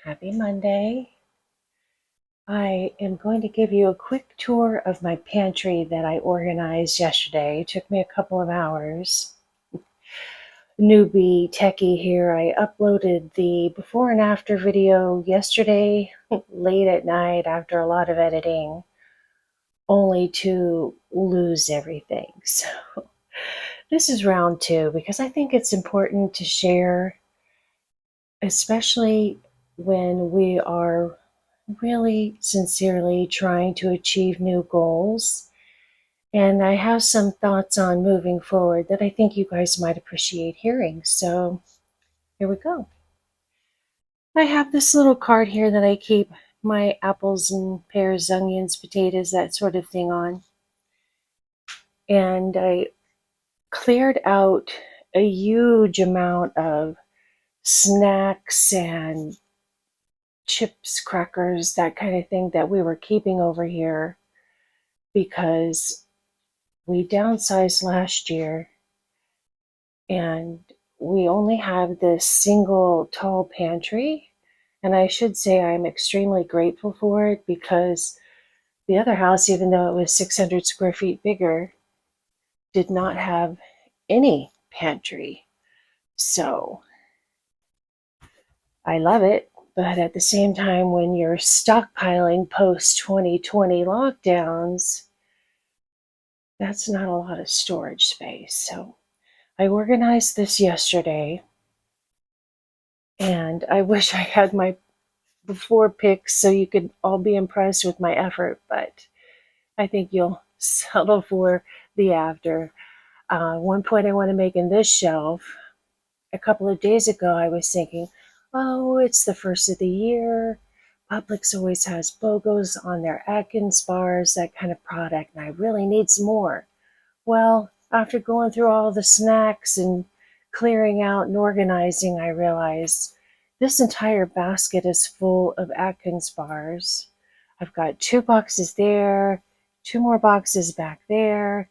Happy Monday. I am going to give you a quick tour of my pantry that I organized yesterday. It took me a couple of hours. Newbie techie here. I uploaded the before and after video yesterday late at night after a lot of editing, only to lose everything. So this is round two because I think it's important to share, especially when we are really sincerely trying to achieve new goals. And I have some thoughts on moving forward that I think you guys might appreciate hearing. So here we go. I have this little card here that I keep my apples and pears, onions, potatoes, that sort of thing on. And I cleared out a huge amount of snacks and chips, crackers, that kind of thing that we were keeping over here because we downsized last year and we only have this single tall pantry. And I should say I'm extremely grateful for it because the other house, even though it was 600 square feet bigger, did not have any pantry. So I love it. But at the same time, when you're stockpiling post 2020 lockdowns, that's not a lot of storage space. So I organized this yesterday, and I wish I had my before pics so you could all be impressed with my effort, but I think you'll settle for the after. One point I want to make in this shelf, a couple of days ago I was thinking, oh, it's the first of the year. Publix always has BOGOs on their Atkins bars, that kind of product, and I really need some more. Well, after going through all the snacks and clearing out and organizing, I realized this entire basket is full of Atkins bars. I've got 2 boxes there, 2 more boxes back there.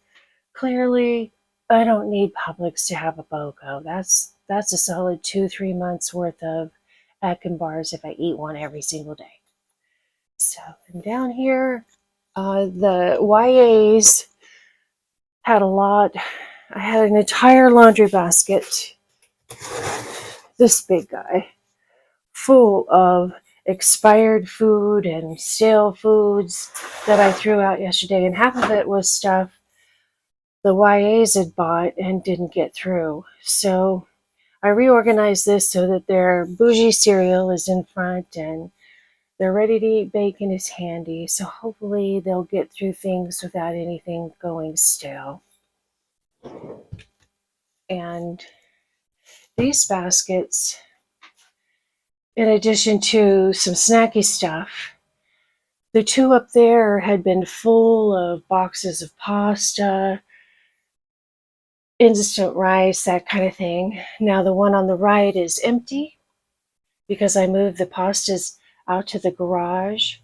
Clearly, I don't need Publix to have a BOGO. That's a solid 2-3 months worth of Atkins bars if I eat one every single day. So, and down here, the YAs had a lot. I had an entire laundry basket, this big guy, full of expired food and stale foods that I threw out yesterday. And half of it was stuff the YAs had bought and didn't get through. So I reorganized this so that their bougie cereal is in front and their ready to eat bacon is handy. So hopefully they'll get through things without anything going stale. And these baskets, in addition to some snacky stuff, the two up there had been full of boxes of pasta, instant rice, that kind of thing. Now the one on the right is empty because I moved the pastas out to the garage.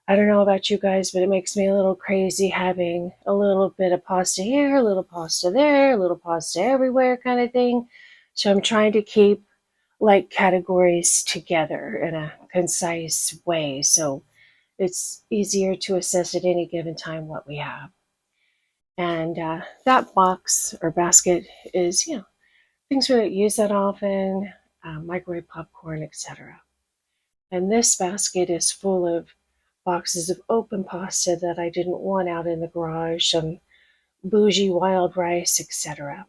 I don't know about you guys, but it makes me a little crazy having a little bit of pasta here, a little pasta there, a little pasta everywhere kind of thing. So I'm trying to keep like categories together in a concise way so it's easier to assess at any given time what we have. And that box or basket is, things we don't use that often, microwave popcorn, etc. And this basket is full of boxes of open pasta that I didn't want out in the garage, some bougie wild rice, etc.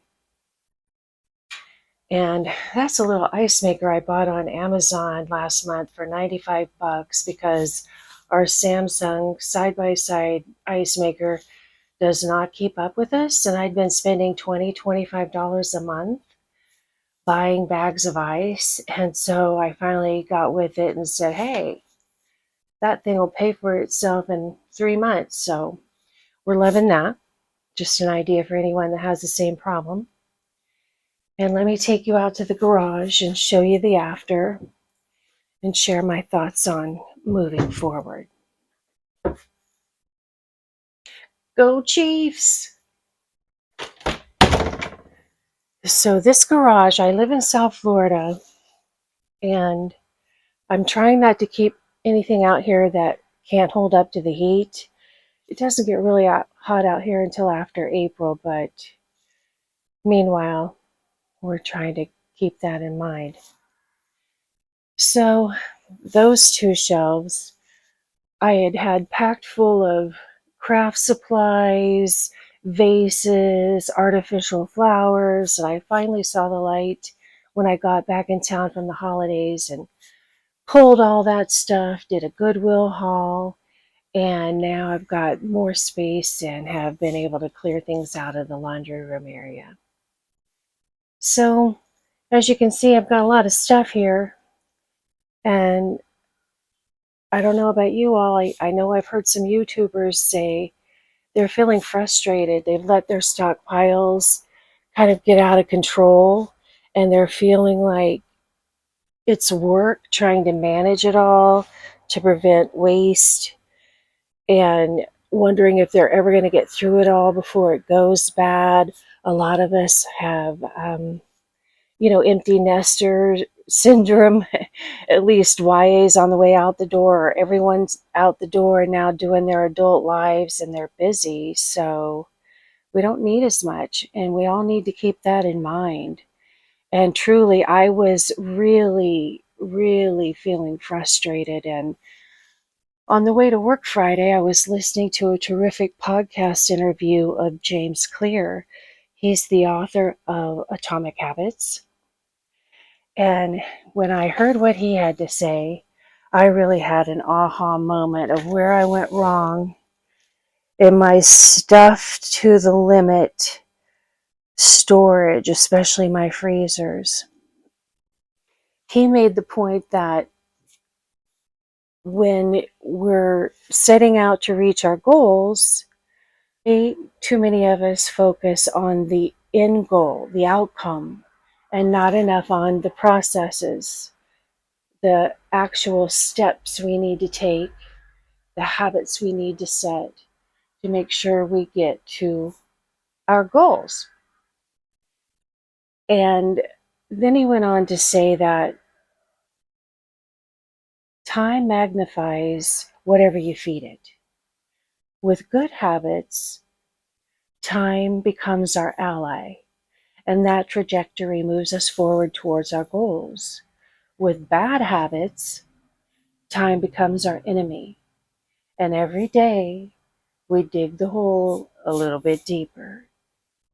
And that's a little ice maker I bought on Amazon last month for 95 bucks because our Samsung side-by-side ice maker does not keep up with us. And I'd been spending $25 a month buying bags of ice. And so I finally got with it and said, hey, that thing will pay for itself in 3 months. So we're loving that. Just an idea for anyone that has the same problem. And let me take you out to the garage and show you the after and share my thoughts on moving forward. Go Chiefs! So this garage, I live in South Florida, and I'm trying not to keep anything out here that can't hold up to the heat. It doesn't get really hot out here until after April, but meanwhile, we're trying to keep that in mind. So, those two shelves I had packed full of craft supplies, vases, artificial flowers, and I finally saw the light when I got back in town from the holidays and pulled all that stuff, did a Goodwill haul, and now I've got more space and have been able to clear things out of the laundry room area. So, as you can see, I've got a lot of stuff here, and I don't know about you all. I know I've heard some YouTubers say they're feeling frustrated. They've let their stockpiles kind of get out of control, and they're feeling like it's work trying to manage it all to prevent waste, and wondering if they're ever going to get through it all before it goes bad. A lot of us have, empty nester syndrome. At least YA's on the way out the door, or everyone's out the door now doing their adult lives and they're busy. So we don't need as much, and we all need to keep that in mind. And truly, I was really, really feeling frustrated. And on the way to work Friday, I was listening to a terrific podcast interview of James Clear. He's the author of Atomic Habits. And when I heard what he had to say, I really had an aha moment of where I went wrong in my stuffed to the limit storage, especially my freezers. He made the point that when we're setting out to reach our goals, too many of us focus on the end goal, the outcome, and not enough on the processes, the actual steps we need to take, the habits we need to set to make sure we get to our goals. And then he went on to say that time magnifies whatever you feed it. With good habits, time becomes our ally, and that trajectory moves us forward towards our goals. With bad habits, time becomes our enemy, and every day we dig the hole a little bit deeper.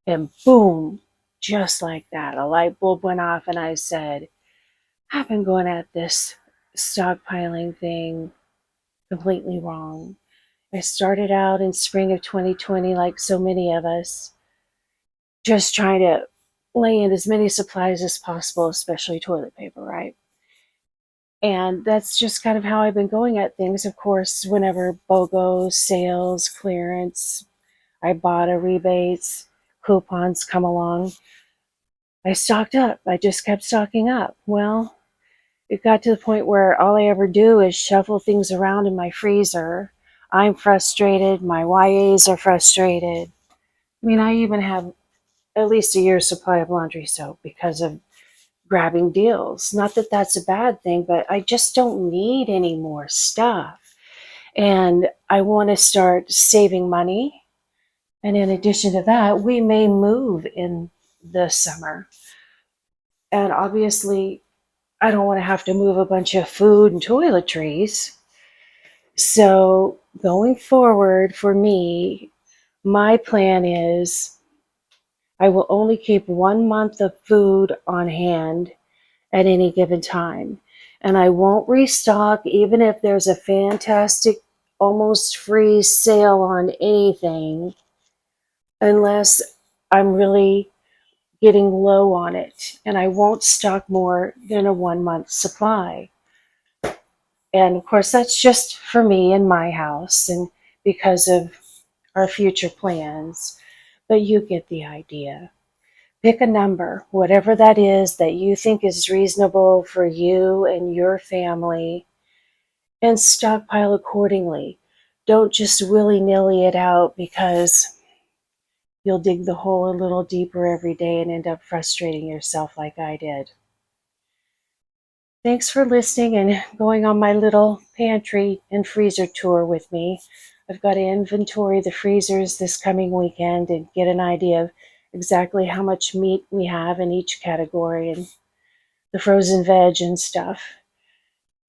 And boom, just like that, a light bulb went off, and I said, I've been going at this stockpiling thing completely wrong. I started out in spring of 2020, like so many of us, just trying to lay in as many supplies as possible, especially toilet paper, right? And that's just kind of how I've been going at things. Of course, whenever BOGO, sales, clearance, Ibotta rebates, coupons come along, I stocked up. I just kept stocking up. Well, it got to the point where all I ever do is shuffle things around in my freezer. I'm frustrated. My YAs are frustrated. I mean, I even have at least a year's supply of laundry soap because of grabbing deals. Not that that's a bad thing, but I just don't need any more stuff. And I want to start saving money. And in addition to that, we may move in the summer. And obviously, I don't want to have to move a bunch of food and toiletries. So going forward for me, my plan is I will only keep 1 month of food on hand at any given time. And I won't restock even if there's a fantastic, almost free sale on anything, unless I'm really getting low on it. And I won't stock more than a 1 month supply. And of course, that's just for me and my house and because of our future plans. But you get the idea. Pick a number, whatever that is that you think is reasonable for you and your family, and stockpile accordingly. Don't just willy-nilly it out, because you'll dig the hole a little deeper every day and end up frustrating yourself like I did. Thanks for listening and going on my little pantry and freezer tour with me. I've got to inventory the freezers this coming weekend and get an idea of exactly how much meat we have in each category and the frozen veg and stuff.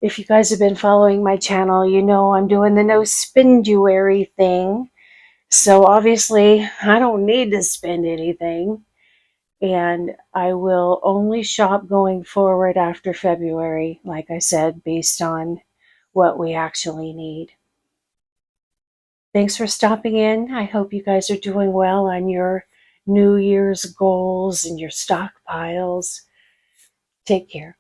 If you guys have been following my channel, you know I'm doing the no spenduary thing. So obviously, I don't need to spend anything. And I will only shop going forward after February, like I said, based on what we actually need. Thanks for stopping in. I hope you guys are doing well on your New Year's goals and your stockpiles. Take care.